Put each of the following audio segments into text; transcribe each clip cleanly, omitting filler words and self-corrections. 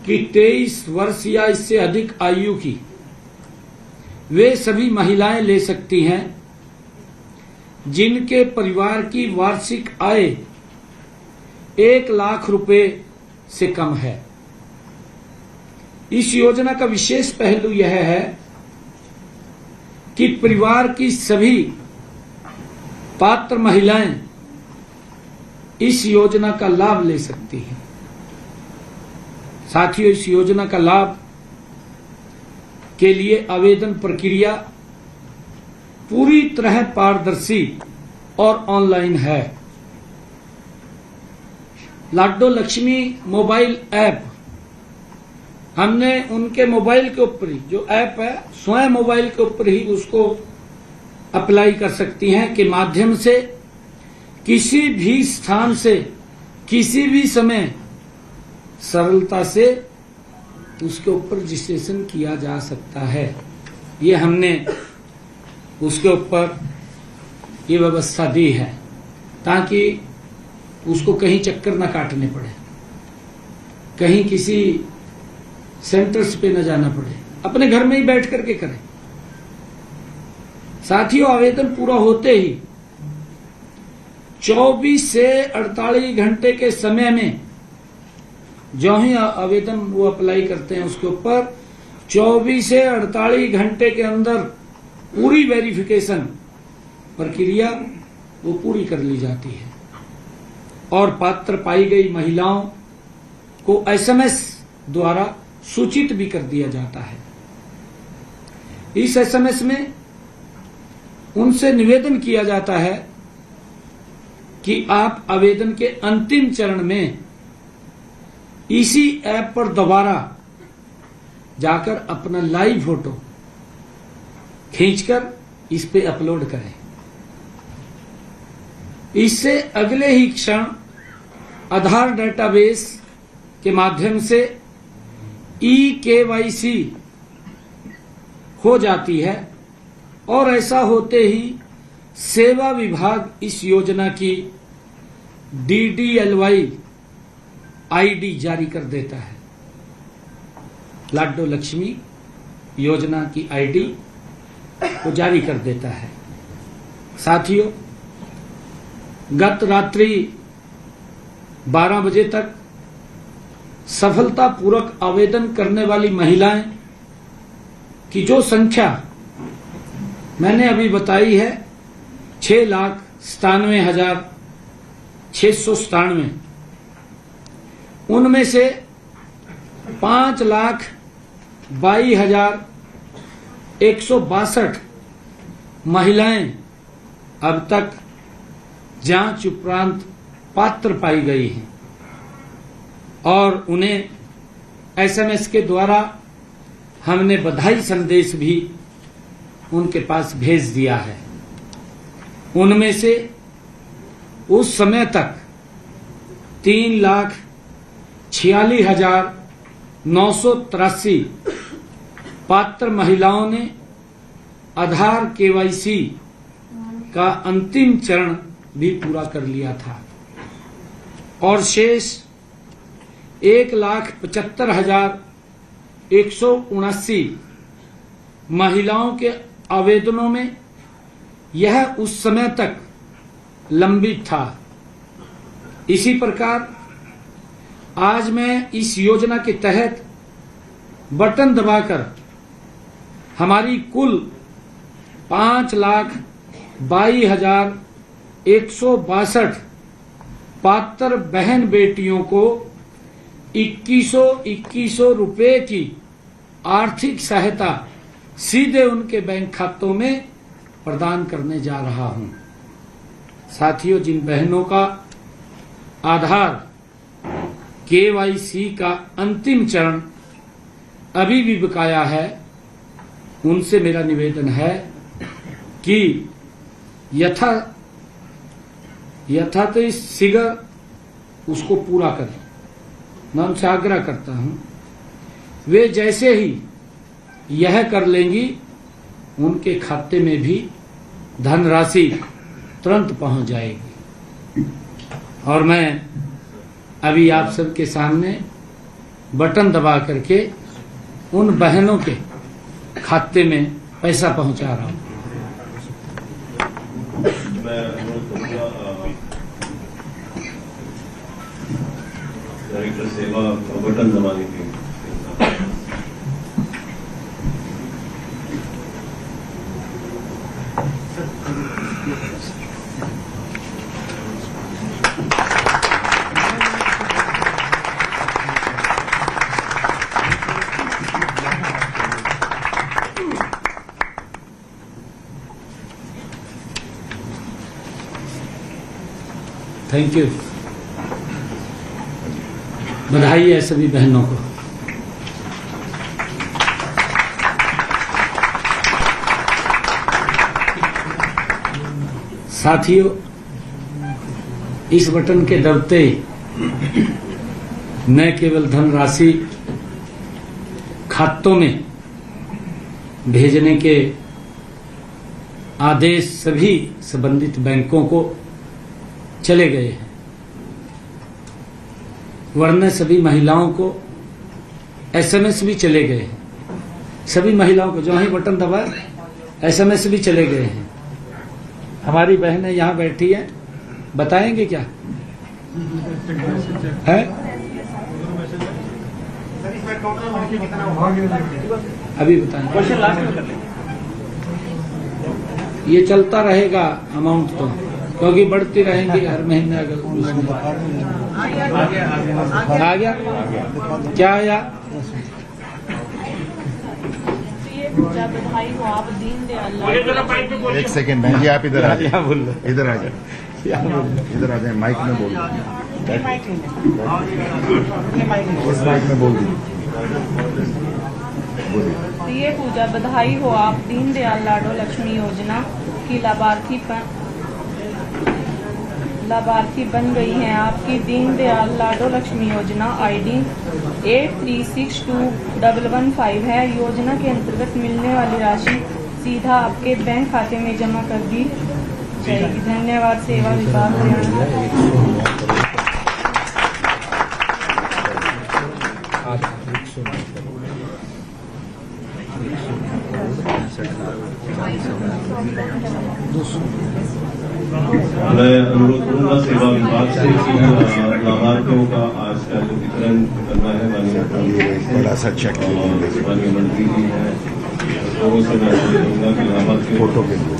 कि 23 वर्ष या इससे अधिक आयु की वे सभी महिलाएं ले सकती हैं जिनके परिवार की वार्षिक आय 1 लाख रुपए से कम है। इस योजना का विशेष पहलू यह है कि परिवार की सभी पात्र महिलाएं इस योजना का लाभ ले सकती हैं। साथियों, इस योजना का लाभ के लिए आवेदन प्रक्रिया पूरी तरह पारदर्शी और ऑनलाइन है। लाडो लक्ष्मी मोबाइल ऐप हमने उनके मोबाइल के ऊपर ही, जो ऐप है स्वयं मोबाइल के ऊपर ही उसको अप्लाई कर सकती हैं के माध्यम से किसी भी स्थान से किसी भी समय सरलता से उसके ऊपर रजिस्ट्रेशन किया जा सकता है। ये हमने उसके ऊपर ये व्यवस्था दी है ताकि उसको कहीं चक्कर न काटने पड़े, कहीं किसी सेंटर्स पे न जाना पड़े, अपने घर में ही बैठ करके करें। साथियों, आवेदन पूरा होते ही 24 से 48 घंटे के समय में जो ही आवेदन वो अप्लाई करते हैं उसके ऊपर 24 से 48 घंटे के अंदर पूरी वेरिफिकेशन प्रक्रिया वो पूरी कर ली जाती है और पात्र पाई गई महिलाओं को एसएमएस द्वारा सूचित भी कर दिया जाता है। इस एसएमएस में उनसे निवेदन किया जाता है कि आप आवेदन के अंतिम चरण में इसी ऐप पर दोबारा जाकर अपना लाइव फोटो खींचकर इस पे अपलोड करें। इससे अगले ही क्षण आधार डेटाबेस के माध्यम से ई-केवाईसी हो जाती है और ऐसा होते ही सेवा विभाग इस योजना की DDLY आईडी जारी कर देता है। लाडो लक्ष्मी योजना की आईडी को जारी कर देता है। साथियों, गत रात्रि 12 बजे तक सफलतापूर्वक आवेदन करने वाली महिलाएं की जो संख्या मैंने अभी बताई है 6,97,697, उनमें से 5,22,162 महिलाएं अब तक जांच उपरांत पात्र पाई गई हैं और उन्हें एसएमएस के द्वारा हमने बधाई संदेश भी उनके पास भेज दिया है। उनमें से उस समय तक 3,46,983 पात्र महिलाओं ने आधार केवाईसी का अंतिम चरण भी पूरा कर लिया था और शेष 1,75,179 महिलाओं के आवेदनों में यह उस समय तक लंबित था। इसी प्रकार आज मैं इस योजना के तहत बटन दबाकर हमारी कुल 5,22,162 पात्र बहन बेटियों को 2100 रुपए की आर्थिक सहायता सीधे उनके बैंक खातों में प्रदान करने जा रहा हूं। साथियों, जिन बहनों का आधार केवाईसी का अंतिम चरण अभी भी बकाया है, उनसे मेरा निवेदन है कि यथा तो इस शीघ्र उसको पूरा करें। मैं उनसे आग्रह करता हूं, वे जैसे ही यह कर लेंगी उनके खाते में भी धनराशि तुरंत पहुंच जाएगी। और मैं अभी आप सबके सामने बटन दबा करके उन बहनों के खाते में पैसा पहुंचा रहा हूं। मैं अनुरोध करूंगा डायरेक्टर सेवा बटन दबाने के। Thank you. बधाई है सभी बहनों को। साथियों, इस बटन के दबते न केवल धनराशि खातों में भेजने के आदेश सभी संबंधित बैंकों को चले गए हैं, वरना सभी महिलाओं को एसएमएस भी चले गए हैं। सभी महिलाओं को जो ही बटन दबा एसएमएस भी चले गए हैं। हमारी बहनें यहाँ बैठी हैं, बताएंगे क्या है? अभी बताएंगे। ये चलता रहेगा अमाउंट तो, क्योंकि बढ़ती रहेंगी हर महीने। अगर आ गया क्या आया? बधाई हो आप दीनदयाल। एक सेकंड बहन जी, आप इधर आ जाए, इधर आ जाए, इधर आ जाए। माइक में बोल उस माइक में बोल बोलिए। प्रिय पूजा, बधाई हो आप दीनदयाल लाडो लक्ष्मी योजना की लाभार्थी बन गई हैं। आपकी दीनदयाल लाडो लक्ष्मी योजना आईडी 83621115 है। योजना के अंतर्गत मिलने वाली राशि सीधा आपके बैंक खाते में जमा कर दी जाएगी। धन्यवाद। सेवा विभाग हरियाणा। मैं अनुरोध करूंगा सेवा विभाग से कि लाभार्थियों का आज का जो वितरण करना है बड़ा सा चेक माननीय मंत्री जी हैं, लोगों से मैं अनुरोध करूंगा कि लाभार्थियों फोटो के लिए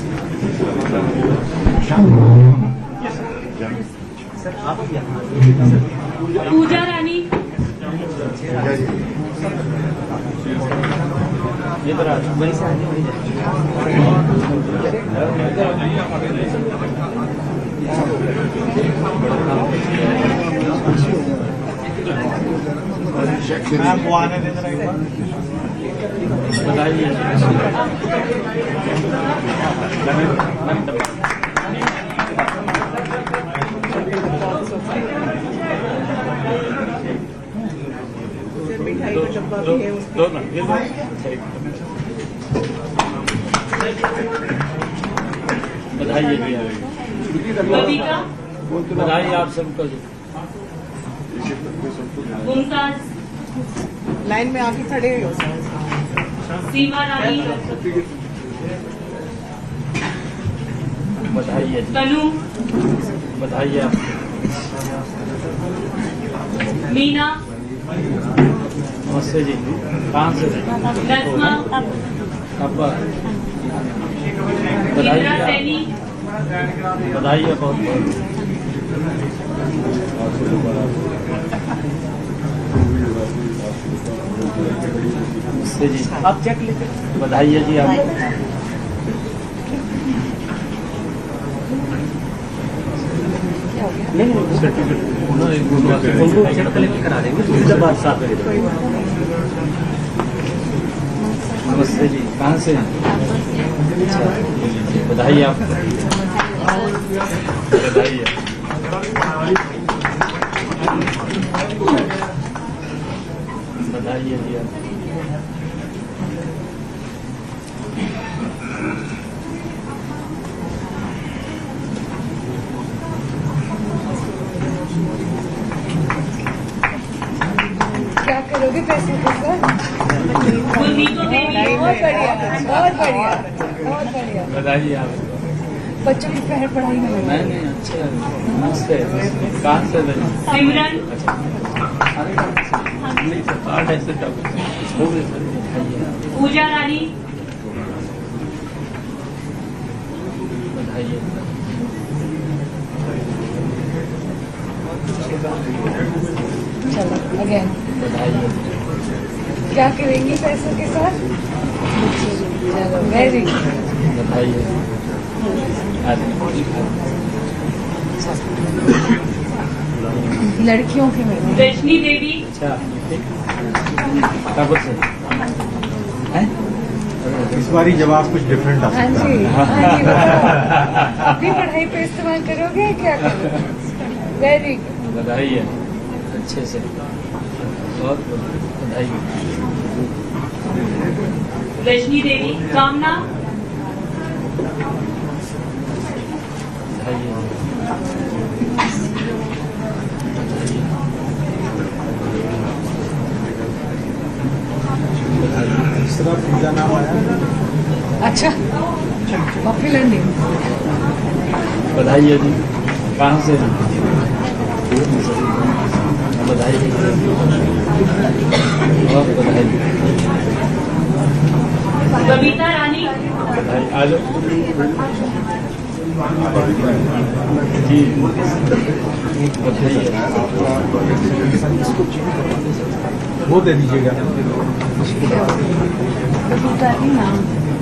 पूजा रानी मिठाई का डब्बा भी है बधाई बधाई आप सबको। लाइन में आके खड़े हो। सीमा रानी, बधाई है, तनु, बधाई है आपको। मीना, नमस्ते जी, कहाँ से? नस्मा, अब्बा, बधाई इंदिरा है, सैनी, बधाई है बहुत बहुत। नमस्ते जी, आप चेक लेते। बधाई है जी आपको। उनको चेक कलेक्ट करा देंगे जब आप साथ में। नमस्ते जी, कहाँ से? बधाई है आपको। बधाई है। बधाई है जी आपको। क्या करोगे पैसे के साथ? गुरमीतो देवी बहुत बढ़िया, बहुत बढ़िया, बहुत बढ़िया। बताइए आप। बच्चों की पढ़ाई में लगा। नहीं अच्छे मस्त है। कहाँ से सिमरन पूजा रानी बताइए। चलो अगेन बताइए। क्या करेंगी पैसों के साथ? चलो वेरी गुड। बताइए। लड़कियों के में रजनी देवी अच्छा कब से हैं? इस बारी जवाब कुछ डिफरेंट आ हाँ सकता जी, है। हाँ जी, बताओ। अपनी पढ़ाई पे इस्तेमाल करोगे या क्या करोगे? Very good. बताइए अच्छे से और बताइए। रजनी देवी कामना बताइए। तीसरा पूजा नाम आया। अच्छा पॉपुलर नेम। बताइए जी कहाँ से हैं? बताइए और बताइए। बबीता रानी बताइए आ जाओ जी बताइए। वो दे दीजिएगा।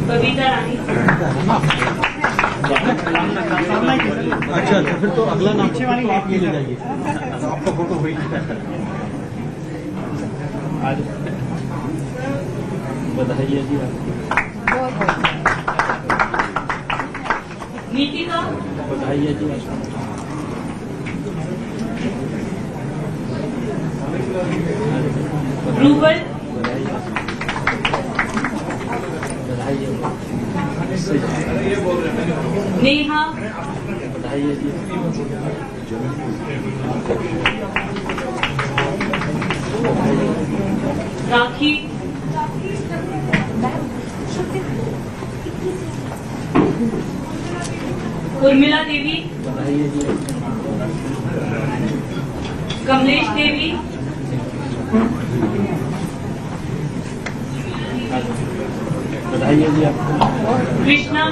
बबीता रानी अच्छा फिर तो अगला नाम तो आप ये ले जाइए। आपका फोटो वही आ जाओ बताइए जी आप। बहुत बहुत नीतिका बताइए जी आप। रूबल बताइए। नेहा बताइए जी। राखी उर्मिला देवी बताइए जी। कमलेश देवी बताइए जी आप। कृष्णा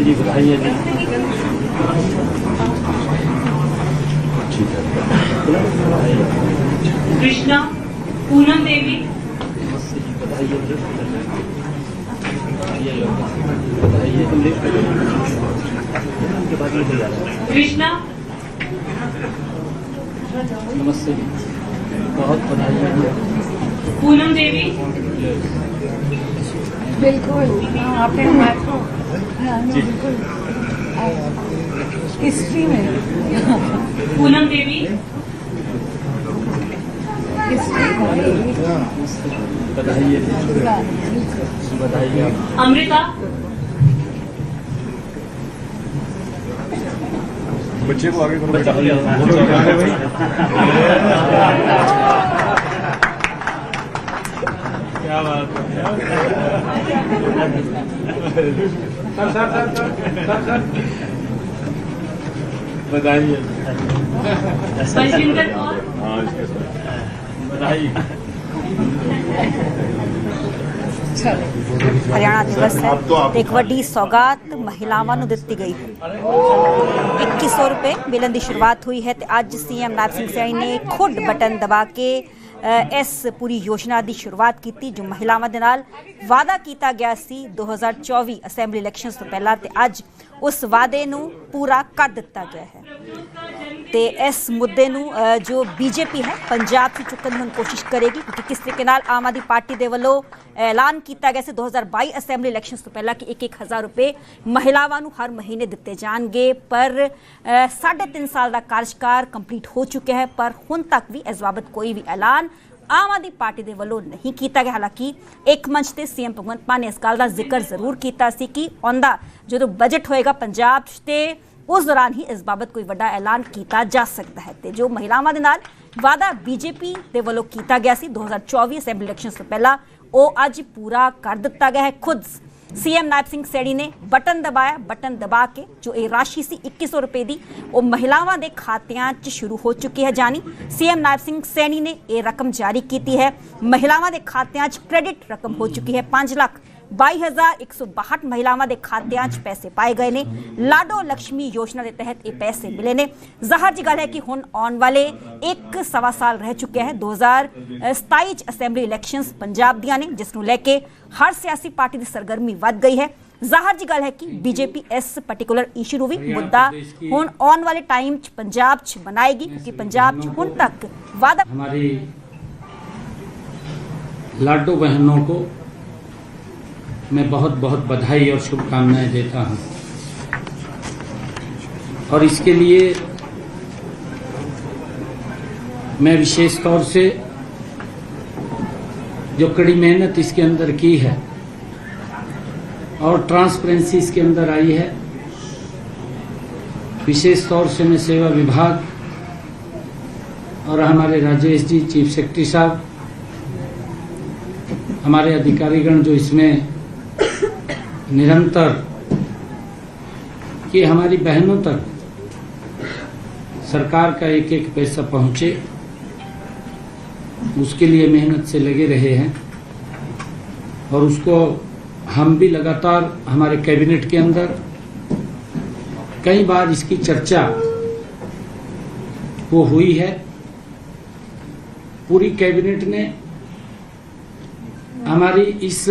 जी बताइए जी। कृष्णा पूनम देवी बताइए जी। बताइए कृष्णा नमस्ते जी। बहुत बताइए जी। पूनम देवी बिल्कुल आपने हमारे हाँ, बिल्कुल हिस्ट्री में पूनम देवी हिस्ट्री बताइए जी। बताइए आप। अमृता बच्चे को आगे करो। क्या बात है। बताइए। बलजिंदर कौर बताइए। हरियाणा दिवस है एक वड्डी सौगात महिलावां ਨੂੰ ਦਿੱਤੀ ਗਈ 2100 रुपए मिलन की शुरुआत हुई है। अज सीएम नायब सिंह सैनी ने खुद बटन दबा के इस पूरी योजना की शुरुआत की जो महिलावां दे नाल वादा किया गया सी 2024 असैंबली इलैक्शनस तो पहला ते अज उस वादे नूं पूरा कर दिता गया है। तो इस मुद्दे नूं जो बीजेपी है पंजाब से चुकन की कोशिश करेगी क्योंकि किस तरीके नाल आम आदमी पार्टी के वालों ऐलान किया गया 2022 असैंबली इलैक्शनस तो पहला कि 1-1000 रुपए महिलावां नूं हर महीने दिते जाणगे। पर 3.5 साल का कार्यकाल कंप्लीट हो चुका है पर हुण तक भी इस बाबत कोई भी ऐलान आम आदमी पार्टी के वालों नहीं किया गया। हालांकि एक मंच से सीएम भगवंत मान ने इस गल का जिक्र जरूर किया कि आंदा जो बजट होएगा पंजाब ते उस दौरान ही इस बाबत कोई ਵੱਡਾ ਐਲਾਨ ਕੀਤਾ ਜਾ ਸਕਦਾ ਹੈ। ਤੇ ਜੋ ਮਹਿਲਾਵਾਂ ਦੇ ਨਾਲ ਵਾਅਦਾ ਬੀਜੇਪੀ ਦੇ ਵੱਲੋਂ ਕੀਤਾ ਗਿਆ ਸੀ 2024 ਅਸੈਂਬਲੀ ਇਲੈਕਸ਼ਨਸ ਤੋਂ ਪਹਿਲਾਂ, ਉਹ ਅੱਜ ਪੂਰਾ ਕਰ ਦਿੱਤਾ ਗਿਆ ਹੈ। ਖੁਦ सीएम नायब सिंह सैनी ने बटन दबाया, बटन दबा के जो ये राशि सी 2100 रुपए दी वो महिलावां दे खातियां च शुरू हो चुकी है जानी। सीएम नायब सिंह सैनी ने ये रकम जारी की है। महिलावां दे खातियां च क्रेडिट रकम हो चुकी है। 5,22,162 महिलावां दे खातियां च पैसे पाए गए ने। लाडो लक्ष्मी योजना के तहत ये पैसे मिले ने। ज़ाहिर जी गल है कि हुण आने वाले 1.25 साल रह चुके हैं 2027 असेंबली इलैक्शनस पंजाब दियां ने, जिस नूं लैके हर सियासी पार्टी की सरगर्मी वध गई है। ज़ाहिर जी गल है कि बीजेपी इस पर्टिकुलर इशू नूं भी मुद्दा हुण आने वाले टाइम च पंजाब च बनाएगी, क्योंकि पंजाब च हुण तक वादा हमारी लाडो बहनों को मैं बहुत बहुत बधाई और शुभकामनाएं देता हूं, और इसके लिए मैं विशेष तौर से जो कड़ी मेहनत इसके अंदर की है और ट्रांसपेरेंसी इसके अंदर आई है, विशेष तौर से मैं सेवा विभाग और हमारे राजेश जी चीफ सेक्रेटरी साहब, हमारे अधिकारीगण जो इसमें निरंतर कि हमारी बहनों तक सरकार का एक एक पैसा पहुंचे, उसके लिए मेहनत से लगे रहे हैं। और उसको हम भी लगातार हमारे कैबिनेट के अंदर कई बार इसकी चर्चा वो हुई है। पूरी कैबिनेट ने हमारी इस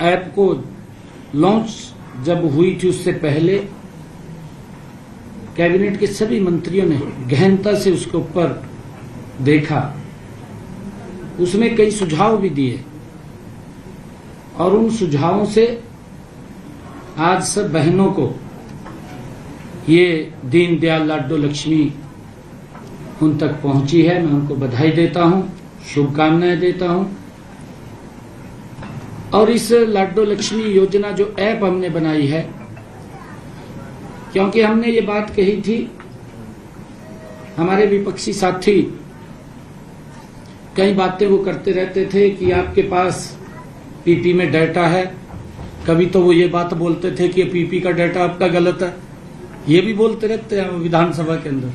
ऐप को लॉन्च जब हुई थी उससे पहले कैबिनेट के सभी मंत्रियों ने गहनता से उसके ऊपर देखा, उसमें कई सुझाव भी दिए, और उन सुझावों से आज सब बहनों को ये दीनदयाल लाडो लक्ष्मी उन तक पहुंची है। मैं उनको बधाई देता हूं, शुभकामनाएं देता हूं। और इस लाडो लक्ष्मी योजना जो ऐप हमने बनाई है, क्योंकि हमने ये बात कही थी, हमारे विपक्षी साथी कई बातें वो करते रहते थे कि आपके पास पीपी में डाटा है। कभी तो वो ये बात बोलते थे कि पीपी का डाटा आपका गलत है, ये भी बोलते रहते हैं विधानसभा के अंदर।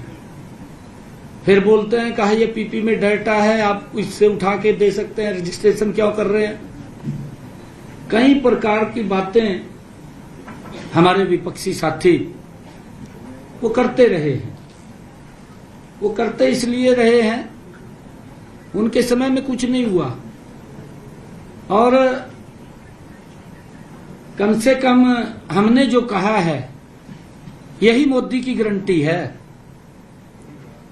फिर बोलते हैं कहा ये पीपी में डाटा है, आप इससे उठा के दे सकते हैं, रजिस्ट्रेशन क्यों कर रहे हैं। कई प्रकार की बातें हमारे विपक्षी साथी वो करते रहे हैं। वो करते इसलिए रहे हैं, उनके समय में कुछ नहीं हुआ, और कम से कम हमने जो कहा है यही मोदी की गारंटी है।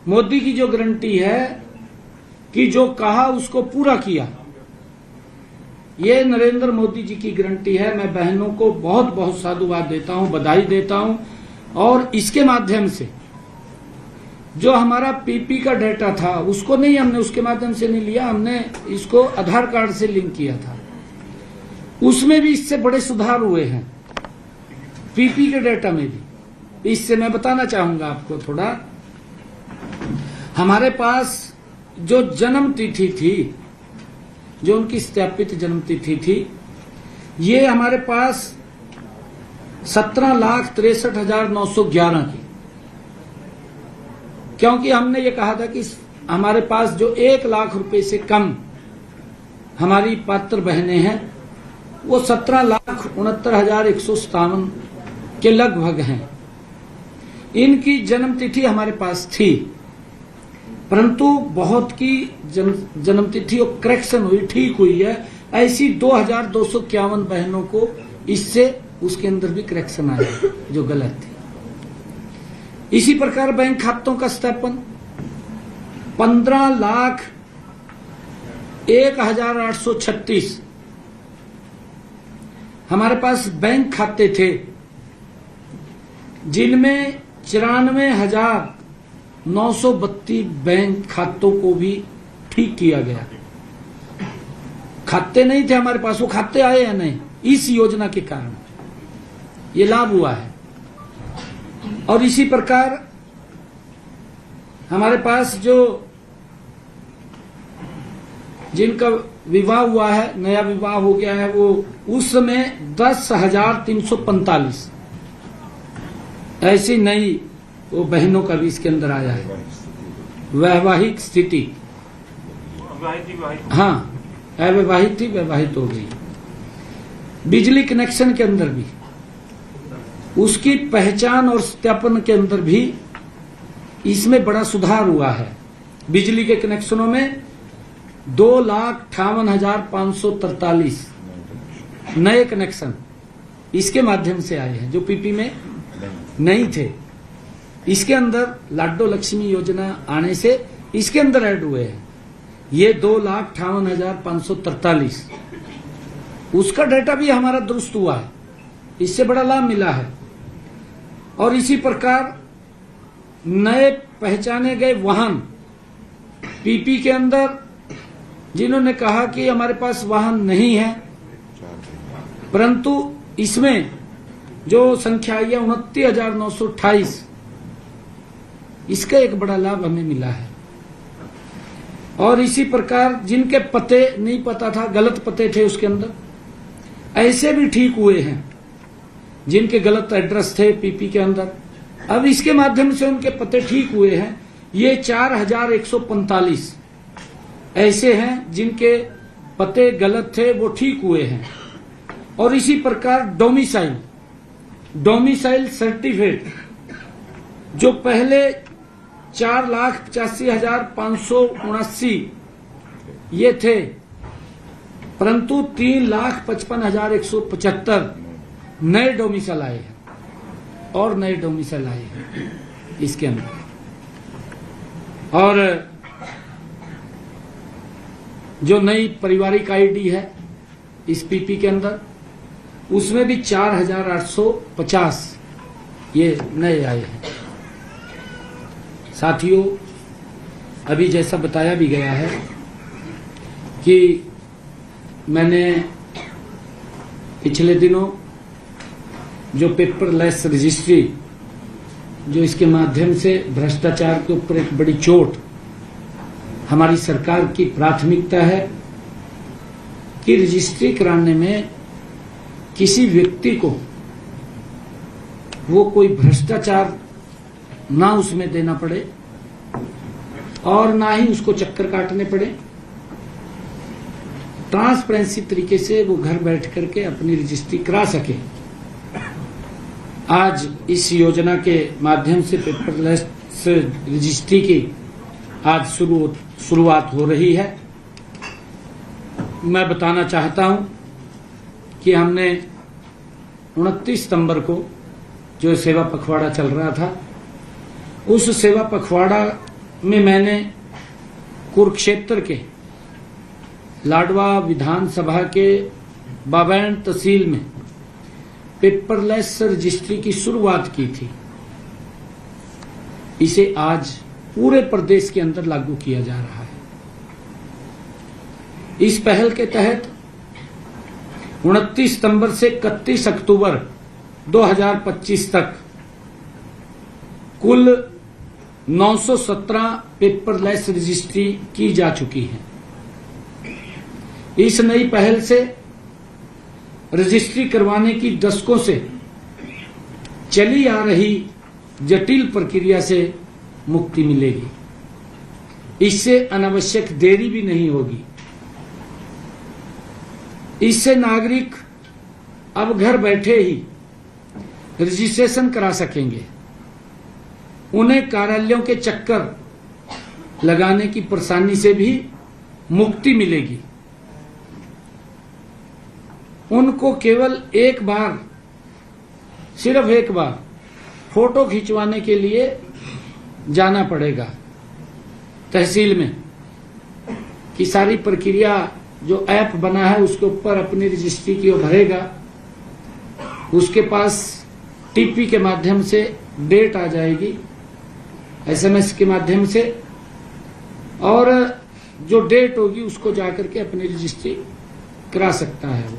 मोदी की जो गारंटी है कि जो कहा उसको पूरा किया, ये नरेंद्र मोदी जी की गारंटी है। मैं बहनों को बहुत बहुत साधुवाद देता हूं, बधाई देता हूं। और इसके माध्यम से जो हमारा पीपी का डाटा था उसको नहीं, हमने उसके माध्यम से नहीं लिया, हमने इसको आधार कार्ड से लिंक किया था। उसमें भी इससे बड़े सुधार हुए हैं, पीपी के डाटा में भी। इससे मैं बताना चाहूंगा आपको थोड़ा, हमारे पास जो जन्म तिथि थी, जो उनकी सत्यापित जन्म तिथि थी, ये हमारे पास 17,63,911 की, क्योंकि हमने ये कहा था कि हमारे पास जो 1 लाख रुपए से कम हमारी पात्र बहनें हैं वो 17,69,157 के लगभग हैं। इनकी जन्म तिथि हमारे पास थी, परंतु बहुत की जन्म तिथि और करेक्शन हुई, ठीक हुई है। ऐसी 2,251 बहनों को इससे उसके अंदर भी करेक्शन आया जो गलत थी। इसी प्रकार बैंक खातों का सत्यापन 15,01,836 हमारे पास बैंक खाते थे, जिनमें 94,932 बैंक खातों को भी ठीक किया गया। खाते नहीं थे हमारे पास, वो खाते आए या नहीं, इस योजना के कारण ये लाभ हुआ है। और इसी प्रकार हमारे पास जो जिनका विवाह हुआ है, नया विवाह हो गया है, वो उस समय 10,345 ऐसी नई वो बहनों का भी इसके अंदर आया है। वैवाहिक स्थिति, हाँ, अविवाहित थी, वैवाहित हो गई। बिजली कनेक्शन के अंदर भी उसकी पहचान और सत्यापन के अंदर भी इसमें बड़ा सुधार हुआ है। बिजली के कनेक्शनों में 2,58,543 नए कनेक्शन इसके माध्यम से आए हैं, जो पीपी में नहीं थे। इसके अंदर लाडो लक्ष्मी योजना आने से इसके अंदर ऐड हुए हैं। ये 2,58,543 उसका डाटा भी हमारा दुरुस्त हुआ है, इससे बड़ा लाभ मिला है। और इसी प्रकार नए पहचाने गए वाहन पीपी के अंदर, जिन्होंने कहा कि हमारे पास वाहन नहीं है, परंतु इसमें जो संख्या आई है 29,928, इसका एक बड़ा लाभ हमें मिला है। और इसी प्रकार जिनके पते नहीं पता था, गलत पते थे उसके अंदर, ऐसे भी ठीक हुए हैं। जिनके गलत एड्रेस थे पीपी के अंदर, अब इसके माध्यम से उनके पते ठीक हुए हैं। ये 4,145 ऐसे हैं जिनके पते गलत थे, वो ठीक हुए हैं। और इसी प्रकार डोमिसाइल सर्टिफिकेट जो पहले 4,85,579 ये थे, परंतु 3,55,175 नए डोमिसाइल आए हैं और नए डोमिसाइल आए हैं इसके अंदर। और जो नई पारिवारिक आईडी है इस पीपी के अंदर, उसमें भी 4,850 ये नए आए हैं। साथियों, अभी जैसा बताया भी गया है कि मैंने पिछले दिनों जो पेपरलेस रजिस्ट्री, जो इसके माध्यम से भ्रष्टाचार के ऊपर एक बड़ी चोट, हमारी सरकार की प्राथमिकता है कि रजिस्ट्री कराने में किसी व्यक्ति को वो कोई भ्रष्टाचार ना उसमें देना पड़े और ना ही उसको चक्कर काटने पड़े। ट्रांसपेरेंसी तरीके से वो घर बैठ करके अपनी रजिस्ट्री करा सके। आज इस योजना के माध्यम से पेपरलेस रजिस्ट्री की आज शुरुआत हो रही है। मैं बताना चाहता हूं कि हमने 29 सितंबर को जो सेवा पखवाड़ा चल रहा था, उस सेवा पखवाड़ा में मैंने कुरुक्षेत्र के लाडवा विधानसभा के बाबैन तहसील में पेपरलेस रजिस्ट्री की शुरुआत की थी। इसे आज पूरे प्रदेश के अंदर लागू किया जा रहा है। इस पहल के तहत 29 सितंबर से 31 अक्टूबर 2025 तक कुल 917 पेपरलेस रजिस्ट्री की जा चुकी है। इस नई पहल से रजिस्ट्री करवाने की दशकों से चली आ रही जटिल प्रक्रिया से मुक्ति मिलेगी। इससे अनावश्यक देरी भी नहीं होगी। इससे नागरिक अब घर बैठे ही रजिस्ट्रेशन करा सकेंगे। उन्हें कार्यालयों के चक्कर लगाने की परेशानी से भी मुक्ति मिलेगी। उनको केवल एक बार, सिर्फ एक बार फोटो खिंचवाने के लिए जाना पड़ेगा तहसील में, कि सारी प्रक्रिया जो ऐप बना है उसके ऊपर अपनी रजिस्ट्री की वो भरेगा। उसके पास टीपी के माध्यम से डेट आ जाएगी, एसएमएस के माध्यम से, और जो डेट होगी उसको जाकर के अपनी रजिस्ट्री करा सकता है वो,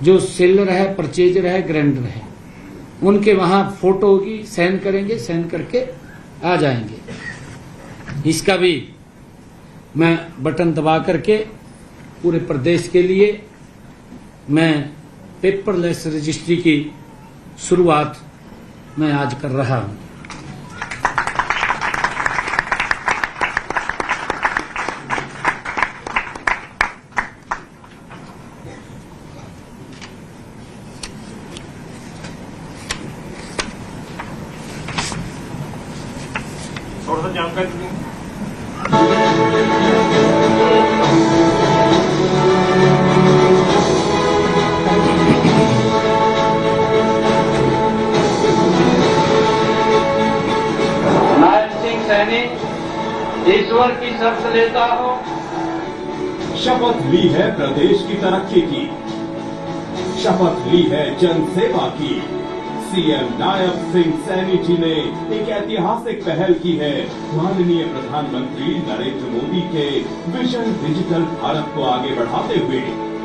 जो सेलर है, परचेजर है, ग्रांडर है। उनके वहां फोटो होगी, साइन करेंगे, साइन करके आ जाएंगे। इसका भी मैं बटन दबा करके पूरे प्रदेश के लिए मैं पेपरलेस रजिस्ट्री की शुरुआत मैं आज कर रहा हूं। थोड़ा सा जानकारी दें। नायब सिंह सैनी ईश्वर की शर्त लेता हूं। शपथ ली है प्रदेश की तरक्की की, शपथ ली है जन सेवा की। सीएम नायब सिंह सैनी जी ने एक ऐतिहासिक पहल की है। माननीय प्रधानमंत्री नरेंद्र मोदी के विजन डिजिटल भारत को आगे बढ़ाते हुए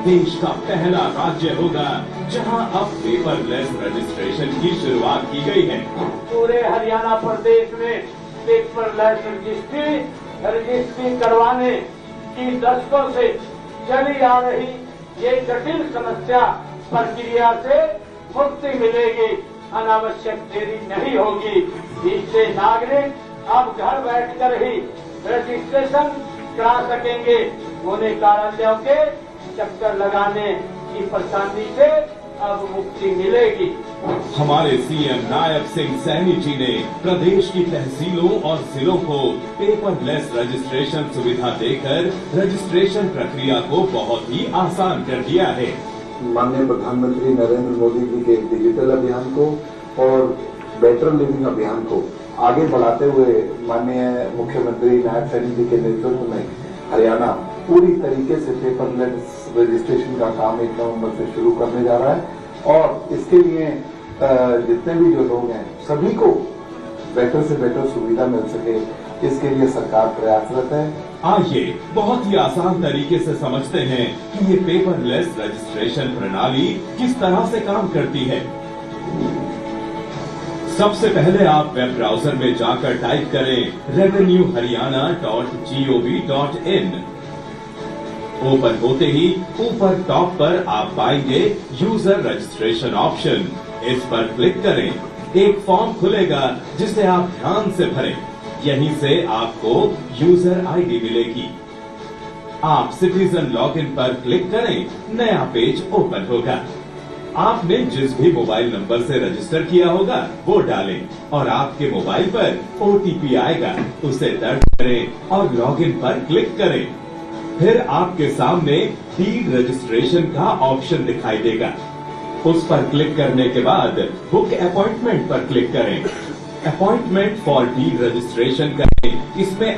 देश का पहला राज्य होगा जहां अब पेपरलेस रजिस्ट्रेशन की शुरुआत की गई है। पूरे हरियाणा प्रदेश में पेपरलेस रजिस्ट्री करवाने की दशकों से चली आ रही ये जटिल समस्या प्रक्रिया से मुक्ति मिलेगी। अनावश्यक देरी नहीं होगी। इससे नागरिक अब घर बैठकर ही रजिस्ट्रेशन करा सकेंगे। उन्हें कार्यालयों के चक्कर लगाने की परेशानी से अब मुक्ति मिलेगी। हमारे सीएम नायब सिंह सैनी जी ने प्रदेश की तहसीलों और जिलों को पेपरलेस रजिस्ट्रेशन सुविधा देकर रजिस्ट्रेशन प्रक्रिया को बहुत ही आसान कर दिया है। माननीय प्रधानमंत्री नरेंद्र मोदी जी के डिजिटल अभियान को और बेटर लिविंग अभियान को आगे बढ़ाते हुए माननीय मुख्यमंत्री नायब सैनी जी के नेतृत्व में हरियाणा पूरी तरीके से पेपरलेस रजिस्ट्रेशन का काम 1 नवंबर से शुरू करने जा रहा है और इसके लिए जितने भी जो लोग हैं सभी को बेटर से बेटर सुविधा मिल सके, इसके लिए सरकार प्रयासरत है। आइए बहुत ही आसान तरीके से समझते हैं कि ये पेपरलेस रजिस्ट्रेशन प्रणाली किस तरह से काम करती है। सबसे पहले आप वेब ब्राउजर में जाकर टाइप करें revenueharyana.gov.in। ओपन होते ही ऊपर टॉप पर आप पाएंगे यूजर रजिस्ट्रेशन ऑप्शन। इस पर क्लिक करें, एक फॉर्म खुलेगा जिसे आप ध्यान से भरें। यहीं से आपको यूजर आईडी मिलेगी। आप सिटीजन लॉगिन पर क्लिक करें, नया पेज ओपन होगा। आपने जिस भी मोबाइल नंबर से रजिस्टर किया होगा वो डालें और आपके मोबाइल पर ओटीपी आएगा, उसे दर्ज करें और लॉगिन पर क्लिक करें। फिर आपके सामने डीड रजिस्ट्रेशन का ऑप्शन दिखाई देगा। उस पर क्लिक करने के बाद बुक अपॉइंटमेंट पर क्लिक करें। अपॉइंटमेंट फॉर डीड रजिस्ट्रेशन करें। इसमें